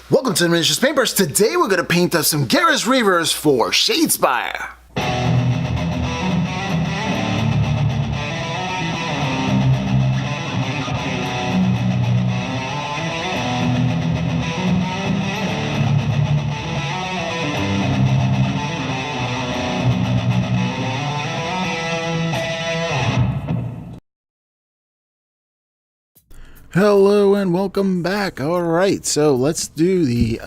Welcome to the Miniatures Paintbrush. Today we're going to paint up some Bloodreavers for Shadespire. Hello and welcome back. Alright, so let's do the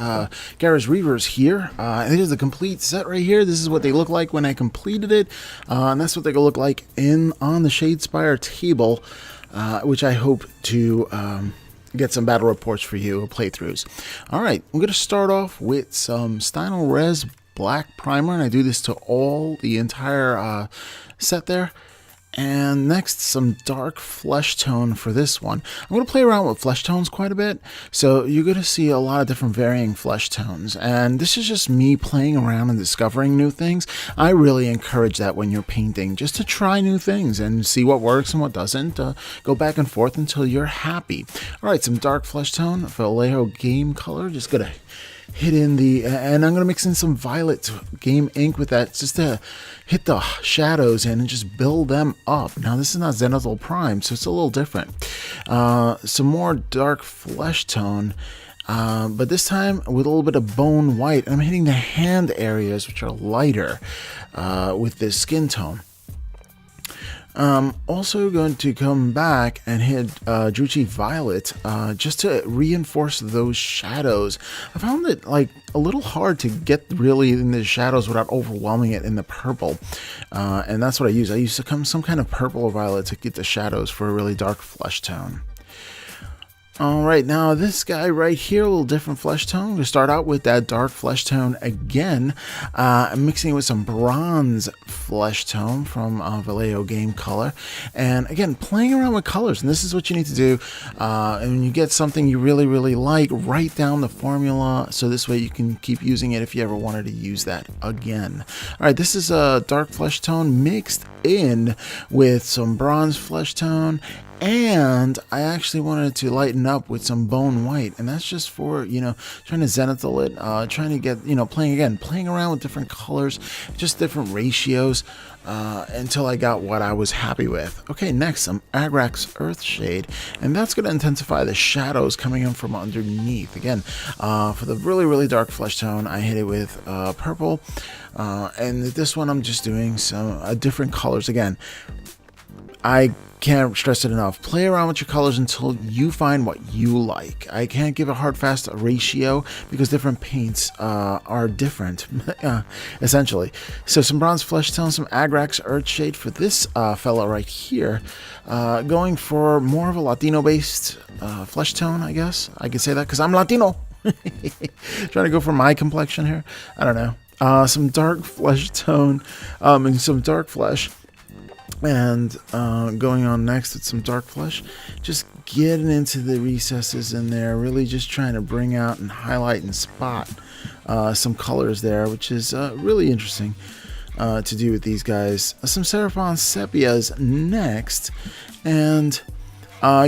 Bloodreavers here. Here's the complete set right here. This is what they look like when I completed it. And that's what they look like on the Shadespire table, which I hope to get some battle reports for you, playthroughs. Alright, I'm going to start off with some Steele Res Black Primer, and I do this to the entire set there. And next, some dark Fleshtone for this one. I'm going to play around with Fleshtones quite a bit, so you're going to see a lot of different varying Fleshtones. And this is just me playing around and discovering new things. I really encourage that when you're painting, just to try new things and see what works and what doesn't. Go back and forth until you're happy. Alright, some dark Fleshtone, Vallejo game color. Just going to hit in and I'm going to mix in some violet game ink with that just to hit the shadows and just build them up. Now this is not Zenithal Prime, so it's a little different. Some more dark Fleshtone, but this time with a little bit of bone white. I'm hitting the hand areas, which are lighter, with this skin tone. Also going to come back and hit Druchii Violet just to reinforce those shadows. I found it like a little hard to get really in the shadows without overwhelming it in the purple, and that's what I use. I use some kind of purple or violet to get the shadows for a really dark flesh tone. Alright, now this guy right here, a little different flesh tone. I'm going to start out with that dark flesh tone again. I'm mixing it with some bronze flesh tone from Vallejo game color. And again, playing around with colors. And this is what you need to do. And when you get something you really, really like, write down the formula. So this way you can keep using it if you ever wanted to use that again. Alright, this is a dark flesh tone mixed in with some bronze flesh tone. And I actually wanted to lighten up with some bone white, and that's just for, trying to zenithal it, trying to get, playing around with different colors, just different ratios, until I got what I was happy with. Okay, next, some Garrek's Earthshade, and that's going to intensify the shadows coming in from underneath. Again, for the really, really dark flesh tone, I hit it with purple, and this one I'm just doing some different colors. Again, I can't stress it enough. Play around with your colors until you find what you like. I can't give a hard, fast ratio because different paints are different, essentially. So some bronze flesh tone, some Garrek's Earthshade for this fella right here. Going for more of a Latino-based flesh tone, I guess. I can say that because I'm Latino. Trying to go for my complexion here. I don't know. Some dark flesh tone and some dark flesh. And going on next with some dark flesh, just getting into the recesses in there, really just trying to bring out and highlight and spot some colors there, which is really interesting to do with these guys. Some Seraphim Sepias next, and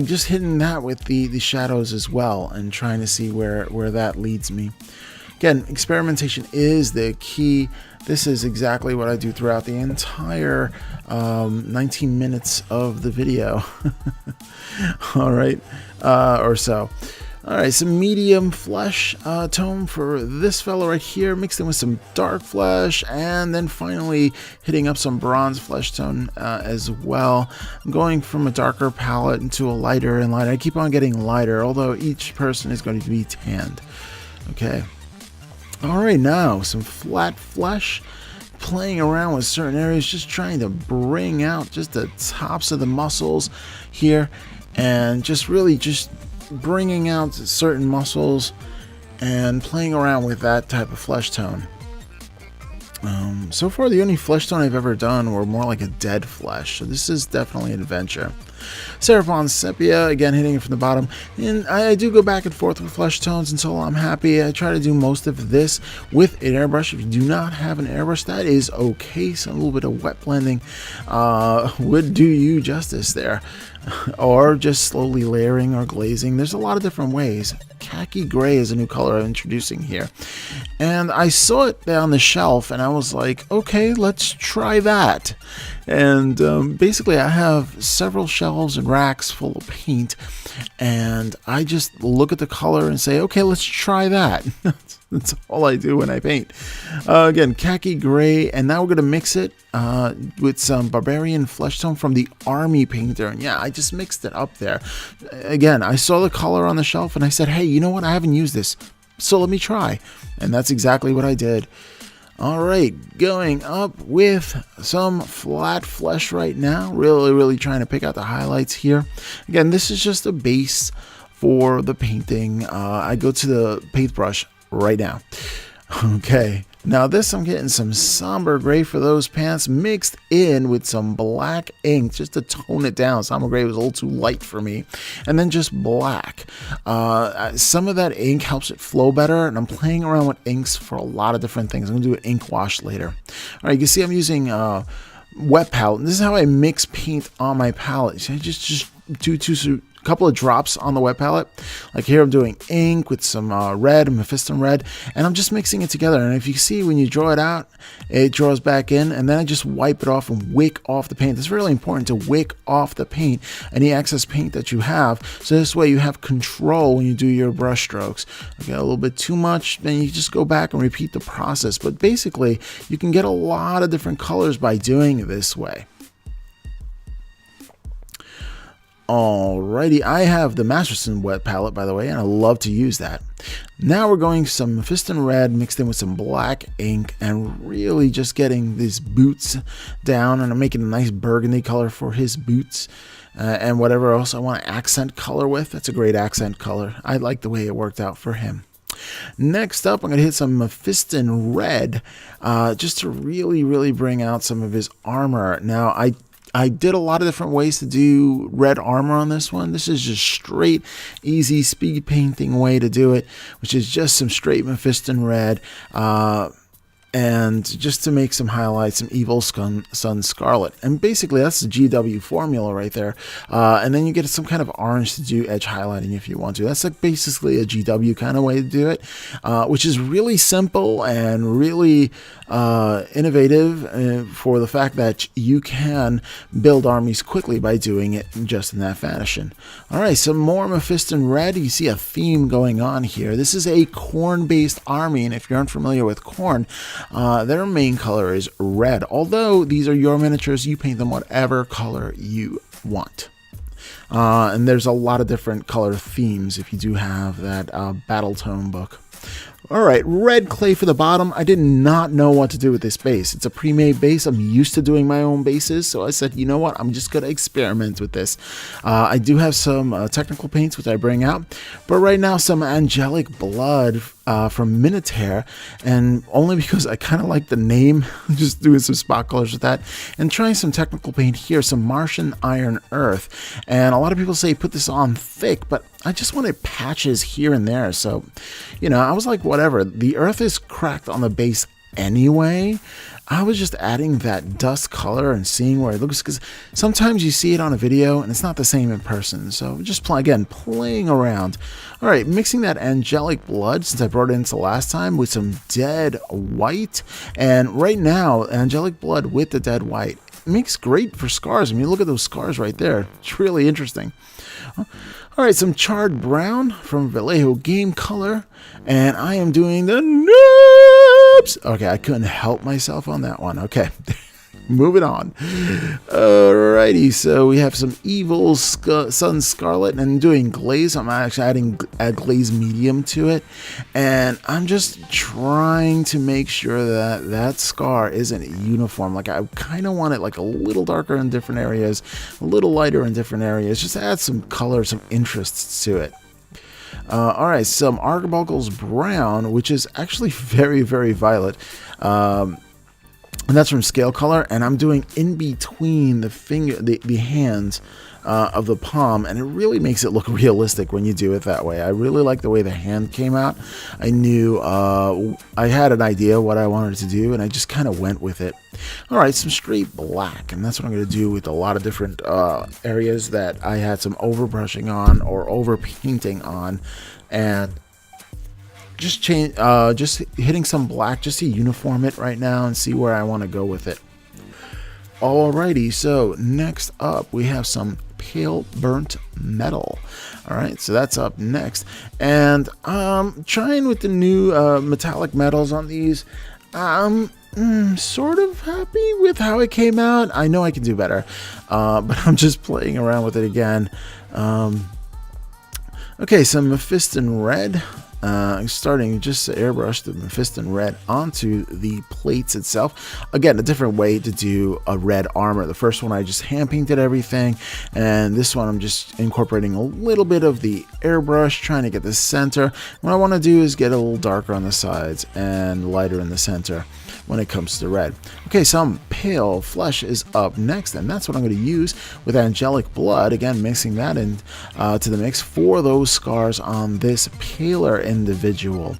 just hitting that with the shadows as well, and trying to see where that leads me. Again, experimentation is the key. This is exactly what I do throughout the entire 19 minutes of the video. All right, or so. All right, some medium flesh tone for this fellow right here, mixed in with some dark flesh, and then finally hitting up some bronze flesh tone as well. I'm going from a darker palette into a lighter and lighter. I keep on getting lighter, although each person is going to be tanned. Okay. Alright, now some flat flesh, playing around with certain areas, just trying to bring out just the tops of the muscles here, and just really just bringing out certain muscles and playing around with that type of flesh tone. So far the only flesh tone I've ever done were more like a dead flesh, so this is definitely an adventure. Seraphim Sepia, again hitting it from the bottom, and I do go back and forth with flesh tones until I'm happy. I try to do most of this with an airbrush. If you do not have an airbrush, that is okay. So a little bit of wet blending would do you justice there. Or just slowly layering or glazing. There's a lot of different ways. Khaki Gray is a new color I'm introducing here. And I saw it down the shelf, and I was like, okay, let's try that. And basically, I have several shelves and racks full of paint, and I just look at the color and say, okay, let's try that. That's all I do when I paint. Again, Khaki Gray, and now we're going to mix it with some Barbarian Fleshtone from the Army Painter. And yeah, I just mixed it up there. Again, I saw the color on the shelf, and I said, hey, you know what? I haven't used this, so let me try. And that's exactly what I did. All right, going up with some flat flesh right now. Really trying to pick out the highlights here. Again, this is just a base for the painting. I go to the paintbrush right now. Okay, now this I'm getting some Sombre Grey for those pants mixed in with some black ink just to tone it down. Sombre Grey was a little too light for me. And then just black. Some of that ink helps it flow better, and I'm playing around with inks for a lot of different things. I'm going to do an ink wash later. All right, you can see I'm using wet palette. And this is how I mix paint on my palette. So I just do a couple of drops on the wet palette. Like here I'm doing ink with some red, Mephiston red, and I'm just mixing it together. And if you see, when you draw it out, it draws back in, and then I just wipe it off and wick off the paint. It's really important to wick off the paint, any excess paint that you have, so this way you have control when you do your brush strokes. Okay, a little bit too much, then you just go back and repeat the process. But basically, you can get a lot of different colors by doing it this way. Alrighty, I have the Masterson wet palette, by the way, and I love to use that. Now we're going some Mephiston red mixed in with some black ink, and really just getting these boots down, and I'm making a nice burgundy color for his boots. And whatever else I want to accent color with, that's a great accent color. I like the way it worked out for him. Next up, I'm going to hit some Mephiston red, just to really bring out some of his armor. Now, I did a lot of different ways to do red armor on this one. This is just straight, easy speed painting way to do it, which is just some straight Mephiston red. And just to make some highlights, some Evil Sun Scarlet. And basically, that's the GW formula right there. And then you get some kind of orange to do edge highlighting if you want to. That's like basically a GW kind of way to do it, which is really simple and really innovative for the fact that you can build armies quickly by doing it just in that fashion. All right, some more Mephiston red. You see a theme going on here. This is a Khorne-based army, and if you're unfamiliar with Khorne, their main color is red. Although these are your miniatures, you paint them whatever color you want. And there's a lot of different color themes if you do have that Battle Tome book. Alright, red clay for the bottom. I did not know what to do with this base. It's a pre-made base. I'm used to doing my own bases, so I said, you know what, I'm just going to experiment with this. I do have some technical paints which I bring out, but right now some Angelic Blood from Minotaur, and only because I kind of like the name, just doing some spot colors with that, and trying some technical paint here, some Martian Iron Earth. And a lot of people say put this on thick, but I just wanted patches here and there, so, you know, I was like, whatever. The earth is cracked on the base anyway. I was just adding that dust color and seeing where it looks, because sometimes you see it on a video and it's not the same in person. So just playing around. All right, mixing that Angelic Blood, since I brought it into last time, with some Deadwhite. And right now, Angelic Blood with the Deadwhite makes great for scars. I mean, look at those scars right there. It's really interesting. All right, some Charred Brown from Vallejo Game Color, and I am doing the noobs. Okay, I couldn't help myself on that one. Okay, moving on. Alrighty, so we have some Evil Sun Scarlet, and doing Glaze. I'm actually adding a Glaze medium to it, and I'm just trying to make sure that that scar isn't uniform. Like, I kind of want it like a little darker in different areas, a little lighter in different areas, just to add some color, some interests to it. Alright, some Arbuckles Brown, which is actually very violet. And that's from Scolecolor, and I'm doing in between the finger, the hands of the palm, and it really makes it look realistic when you do it that way. I really like the way the hand came out. I knew I had an idea what I wanted to do, and I just kind of went with it. All right, some straight black, and that's what I'm going to do with a lot of different areas that I had some overbrushing on or over painting on. And just hitting some black just to uniform it right now and see where I want to go with it. Alrighty, so next up we have some pale burnt metal. Alright, so that's up next. And trying with the new metallic metals on these. I'm sort of happy with how it came out. I know I can do better, but I'm just playing around with it again. Okay, some Mephiston red. Starting just to airbrush the Mephiston red onto the plates itself. Again, a different way to do a red armor. The first one I just hand painted everything, and this one I'm just incorporating a little bit of the airbrush, trying to get the center. What I want to do is get a little darker on the sides and lighter in the center when it comes to red. Okay, some pale flesh is up next, and that's what I'm going to use with Angelic Blood. Again, mixing that in to the mix for those scars on this paler individual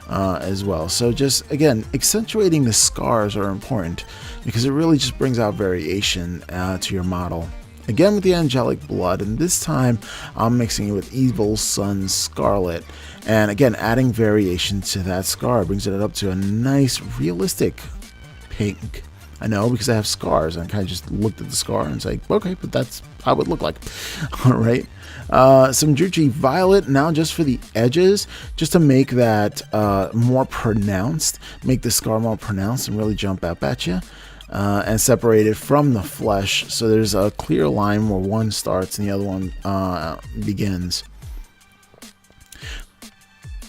as well. So just, again, accentuating the scars are important because it really just brings out variation to your model. Again with the Angelic Blood, and this time I'm mixing it with Evil Sunz Scarlet. And again, adding variation to that scar brings it up to a nice, realistic pink. I know, because I have scars, and I kind of just looked at the scar and was like, okay, but that's how it would look like. All right. Some Druchii Violet now just for the edges, just to make that more pronounced, make the scar more pronounced and really jump out at you. And separate it from the flesh, so there's a clear line where one starts and the other one begins.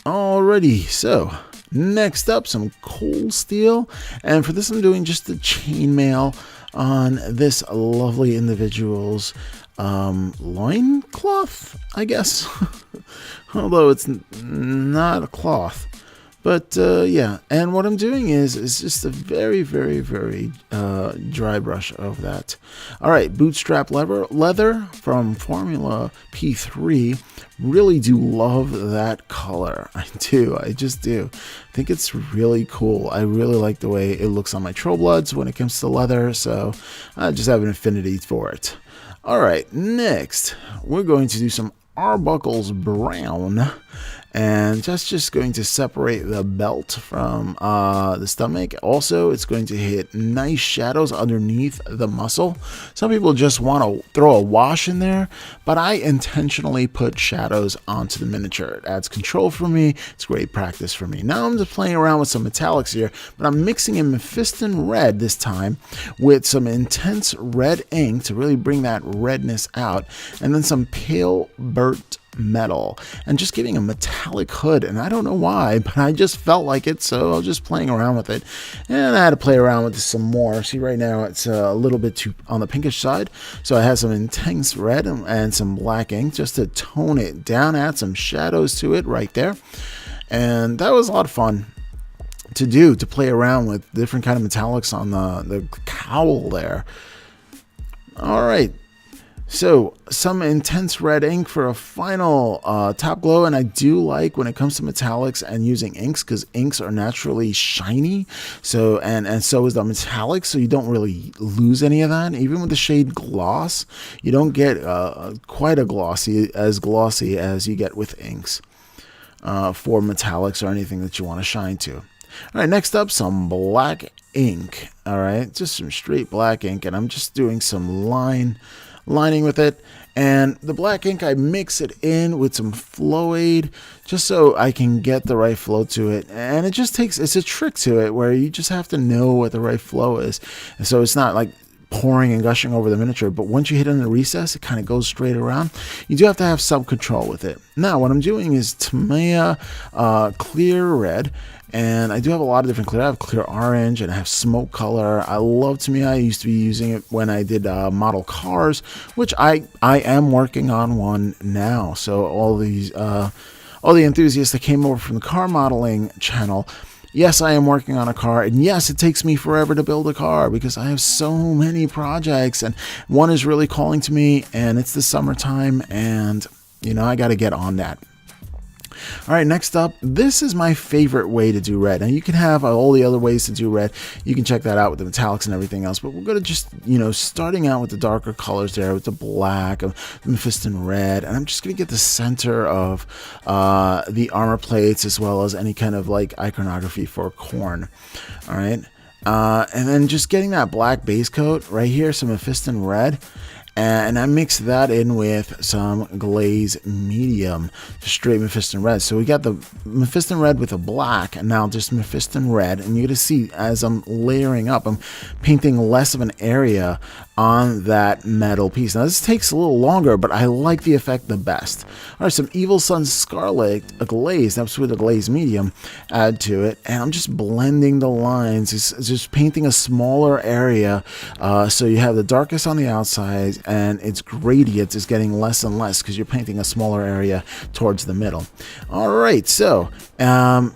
Alrighty, so next up, some Cold Steel, and for this I'm doing just the chainmail on this lovely individual's loincloth, I guess. Although it's not a cloth. But yeah, and what I'm doing is just a very, very, very dry brush of that. All right, Bootstrap leather from Formula P3. Really do love that color. I do. I just do. I think it's really cool. I really like the way it looks on my Troll Bloods when it comes to leather, so I just have an affinity for it. All right, next we're going to do some Arbuckles Brown. And that's just going to separate the belt from the stomach. Also, it's going to hit nice shadows underneath the muscle. Some people just want to throw a wash in there, but I intentionally put shadows onto the miniature. It adds control for me. It's great practice for me. Now I'm just playing around with some metallics here, but I'm mixing in Mephiston red this time with some intense red ink to really bring that redness out, and then some pale burnt metal and just giving a metallic hood. And I don't know why, but I just felt like it, so I was just playing around with it, and I had to play around with this some more. See, right now it's a little bit too on the pinkish side, so I had some intense red and some black ink just to tone it down, add some shadows to it right there. And that was a lot of fun to do, to play around with different kind of metallics on the cowl there. All right, so some intense red ink for a final top glow, and I do like when it comes to metallics and using inks, because inks are naturally shiny, so and so is the metallic, so you don't really lose any of that. Even with the shade gloss, you don't get quite as glossy as you get with inks for metallics or anything that you want to shine to. All right, next up, some black ink. All right, just some straight black ink, and I'm just doing some lining with it. And the black ink, I mix it in with some flow aid just so I can get the right flow to it. And it just takes, it's a trick to it where you just have to know what the right flow is. And so it's not like pouring and gushing over the miniature, but once you hit in the recess, it kind of goes straight around. You do have to have some control with it. Now, what I'm doing is Tamiya clear red, and I do have a lot of different clear. I have clear orange, and I have smoke color. I love Tamiya. I used to be using it when I did model cars, which I am working on one now. So all the enthusiasts that came over from the car modeling channel, yes, I am working on a car, and yes, it takes me forever to build a car because I have so many projects, and one is really calling to me, and it's the summertime, and you know, I got to get on that. All right, next up, this is my favorite way to do red. Now, you can have all the other ways to do red. You can check that out with the metallics and everything else, but we're going to just, starting out with the darker colors there, with the black of Mephiston red, and I'm just going to get the center of the armor plates as well as any kind of like iconography for Khorne. All right, and then just getting that black base coat right here, some Mephiston red. And I mix that in with some Glaze medium, just straight Mephiston red. So we got the Mephiston red with the black, and now just Mephiston red. And you're going to see as I'm layering up, I'm painting less of an area on that metal piece. Now this takes a little longer, but I like the effect the best. All right, some Evil Sunz Scarlet, a Glaze, that's with a Glaze medium, add to it. And I'm just blending the lines, it's just painting a smaller area. So you have the darkest on the outside, and its gradient is getting less and less because you're painting a smaller area towards the middle. All right, so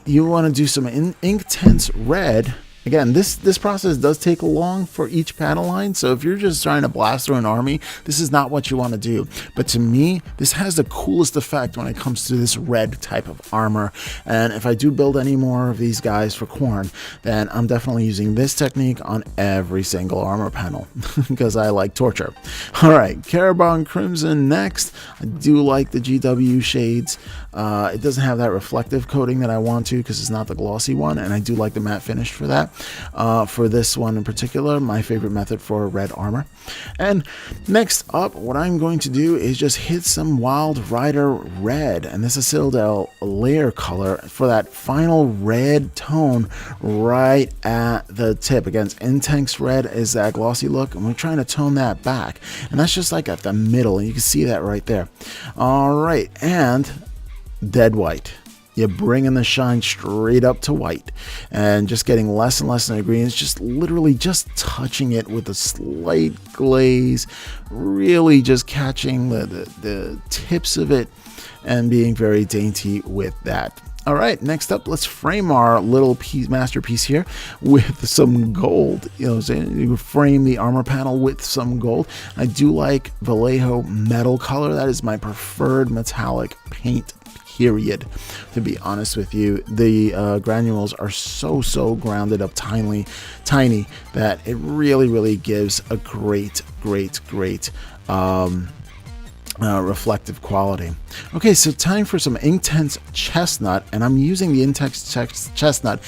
you want to do some Inktense red. Again, this process does take long for each panel line, so if you're just trying to blast through an army, this is not what you want to do. But to me, this has the coolest effect when it comes to this red type of armor, and if I do build any more of these guys for Khorne, then I'm definitely using this technique on every single armor panel, because I like torture. Alright, Carroburg Crimson next. I do like the GW shades. It doesn't have that reflective coating that I want to because it's not the glossy one, and I do like the matte finish for that. For this one in particular, my favorite method for red armor. And next up, what I'm going to do is just hit some Wild Rider red, and this is Citadel layer color for that final red tone right at the tip. Again, intense red is that glossy look, and we're trying to tone that back, and that's just like at the middle, and you can see that right there. All right, and Deadwhite. You're bringing the shine straight up to white and just getting less and less in the green. It's just literally just touching it with a slight glaze, really just catching the tips of it and being very dainty with that. All right, next up, let's frame our little masterpiece here with some gold. You frame the armor panel with some gold. I do like Vallejo metal color. That is my preferred metallic paint, period, to be honest with you. The granules are so grounded up tiny that it really gives a great reflective quality. Okay, so time for some Inktense Chestnut, and I'm using the Inktense Chestnut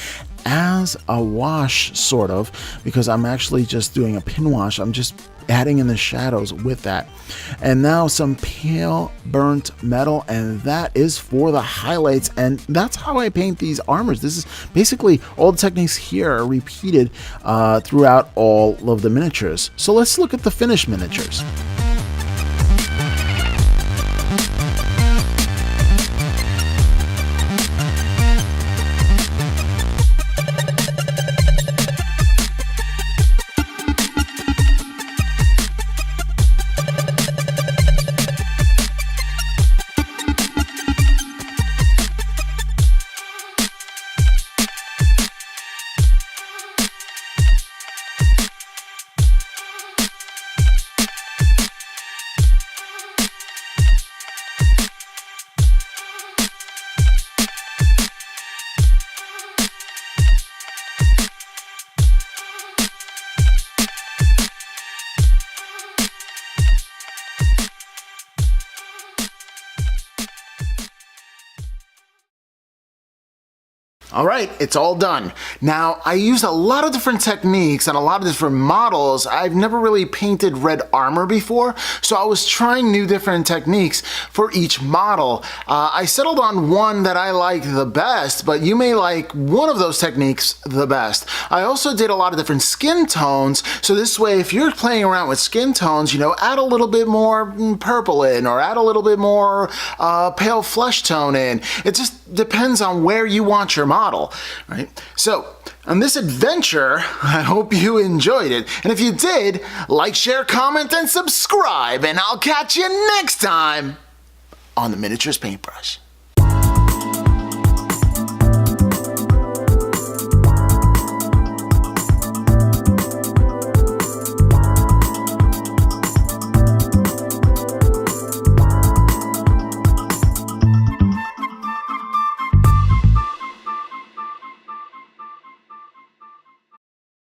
as a wash, sort of, because I'm actually just doing a pin wash. I'm just adding in the shadows with that. And now some pale burnt metal, and that is for the highlights, and that's how I paint these armors. This is basically all the techniques here are repeated throughout all of the miniatures. So let's look at the finished miniatures. All right, it's all done. Now, I used a lot of different techniques and a lot of different models. I've never really painted red armor before, so I was trying new different techniques for each model. I settled on one that I like the best, but you may like one of those techniques the best. I also did a lot of different skin tones, so this way, if you're playing around with skin tones, add a little bit more purple in, or add a little bit more pale flesh tone in. It just depends on where you want your model, right? So on this adventure, I hope you enjoyed it. And if you did, like, share, comment, and subscribe. And I'll catch you next time on the Miniatures Paintbrush.